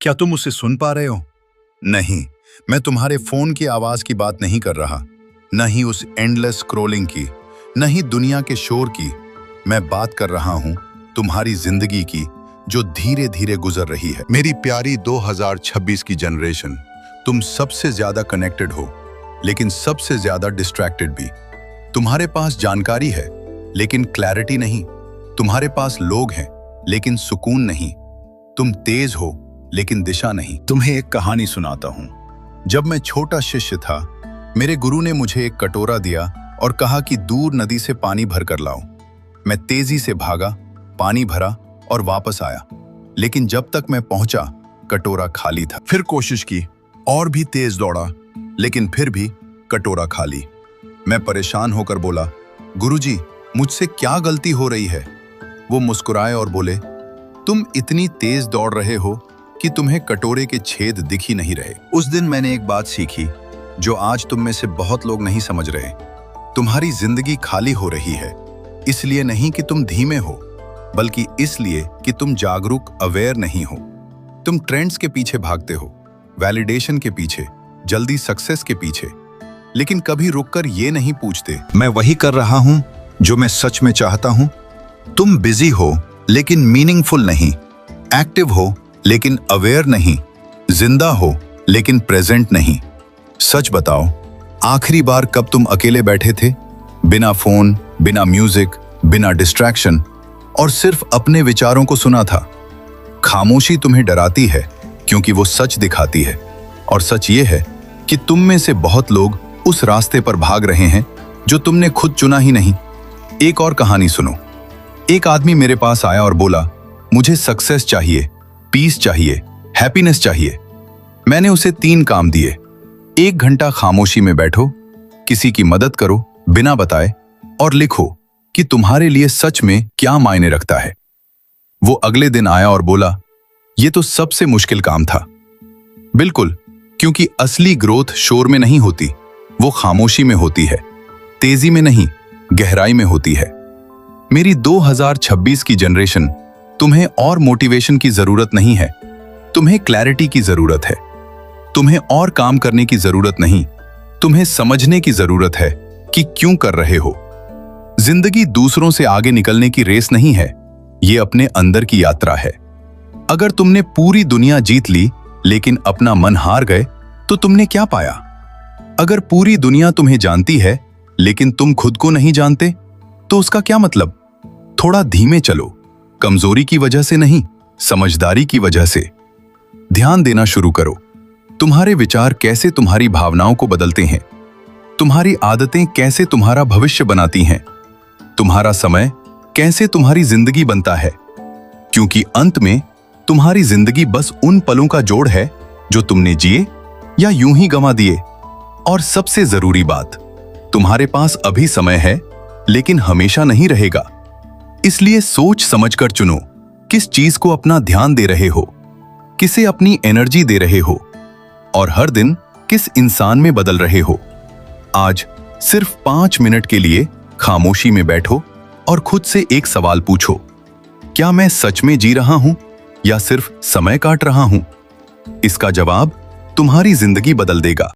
क्या तुम उसे सुन पा रहे हो? नहीं, मैं तुम्हारे फोन की आवाज की बात नहीं कर रहा, न ही उस एंडलेस स्क्रॉलिंग की, न ही दुनिया के शोर की। मैं बात कर रहा हूं तुम्हारी जिंदगी की, जो धीरे धीरे गुजर रही है। मेरी प्यारी 2026 की जनरेशन, तुम सबसे ज्यादा कनेक्टेड हो, लेकिन सबसे ज्यादा डिस्ट्रैक्टेड भी। तुम्हारे पास जानकारी है, लेकिन क्लैरिटी नहीं। तुम्हारे पास लोग हैं, लेकिन सुकून नहीं। तुम तेज हो, लेकिन दिशा नहीं। तुम्हें एक कहानी सुनाता हूं। जब मैं छोटा शिष्य था, मेरे गुरु ने मुझे एक कटोरा दिया और कहा कि दूर नदी से पानी भर कर लाओ। मैं तेजी से भागा, पानी भरा और वापस आया, लेकिन जब तक मैं पहुंचा, कटोरा खाली था। फिर कोशिश की और भी तेज दौड़ा, लेकिन फिर भी कटोरा खाली। मैं परेशान होकर बोला, गुरुजी, मुझसे क्या गलती हो रही है? वो मुस्कुराए और बोले, तुम इतनी तेज दौड़ रहे हो कि तुम्हें कटोरे के छेद दिख ही नहीं रहे। उस दिन मैंने एक बात सीखी, जो आज तुम में से बहुत लोग नहीं समझ रहे। तुम्हारी जिंदगी खाली हो रही है, इसलिए नहीं कि तुम धीमे हो, बल्कि इसलिए कि तुम जागरूक, अवेयर नहीं हो। तुम ट्रेंड्स के पीछे भागते हो, वैलिडेशन के पीछे, जल्दी सक्सेस के पीछे, लेकिन कभी रुककर ये नहीं पूछते, मैं वही कर रहा हूं जो मैं सच में चाहता हूं? तुम बिजी हो, लेकिन मीनिंगफुल नहीं। एक्टिव हो, लेकिन अवेयर नहीं। जिंदा हो, लेकिन प्रेजेंट नहीं। सच बताओ, आखिरी बार कब तुम अकेले बैठे थे, बिना फोन, बिना म्यूजिक, बिना डिस्ट्रैक्शन, और सिर्फ अपने विचारों को सुना था? खामोशी तुम्हें डराती है, क्योंकि वो सच दिखाती है, और सच ये है कि तुम में से बहुत लोग उस रास्ते पर भाग रहे हैं जो तुमने खुद चुना ही नहीं। एक और कहानी सुनो। एक आदमी मेरे पास आया और बोला, मुझे सक्सेस चाहिए, पीस चाहिए, हैप्पीनेस चाहिए। मैंने उसे 3 काम दिए। 1 घंटा खामोशी में बैठो, किसी की मदद करो बिना बताए, और लिखो कि तुम्हारे लिए सच में क्या मायने रखता है। वो अगले दिन आया और बोला, ये तो सबसे मुश्किल काम था। बिल्कुल, क्योंकि असली ग्रोथ शोर में नहीं होती, वो खामोशी में होती है। तेजी में नहीं, गहराई में होती है। मेरी 2026 की जनरेशन, तुम्हें और मोटिवेशन की जरूरत नहीं है, तुम्हें क्लैरिटी की जरूरत है। तुम्हें और काम करने की जरूरत नहीं, तुम्हें समझने की जरूरत है कि क्यों कर रहे हो। जिंदगी दूसरों से आगे निकलने की रेस नहीं है, ये अपने अंदर की यात्रा है। अगर तुमने पूरी दुनिया जीत ली, लेकिन अपना मन हार गए, तो तुमने क्या पाया? अगर पूरी दुनिया तुम्हें जानती है, लेकिन तुम खुद को नहीं जानते, तो उसका क्या मतलब? थोड़ा धीमे चलो, कमजोरी की वजह से नहीं, समझदारी की वजह से। ध्यान देना शुरू करो। तुम्हारे विचार कैसे तुम्हारी भावनाओं को बदलते हैं, तुम्हारी आदतें कैसे तुम्हारा भविष्य बनाती हैं, तुम्हारा समय कैसे तुम्हारी जिंदगी बनता है। क्योंकि अंत में तुम्हारी जिंदगी बस उन पलों का जोड़ है जो तुमने जिए या यूं ही गंवा दिए। और सबसे जरूरी बात, तुम्हारे पास अभी समय है, लेकिन हमेशा नहीं रहेगा। इसलिए सोच समझकर चुनो, किस चीज को अपना ध्यान दे रहे हो, किसे अपनी एनर्जी दे रहे हो, और हर दिन किस इंसान में बदल रहे हो। आज सिर्फ 5 मिनट के लिए खामोशी में बैठो और खुद से एक सवाल पूछो, क्या मैं सच में जी रहा हूं या सिर्फ समय काट रहा हूं? इसका जवाब तुम्हारी जिंदगी बदल देगा।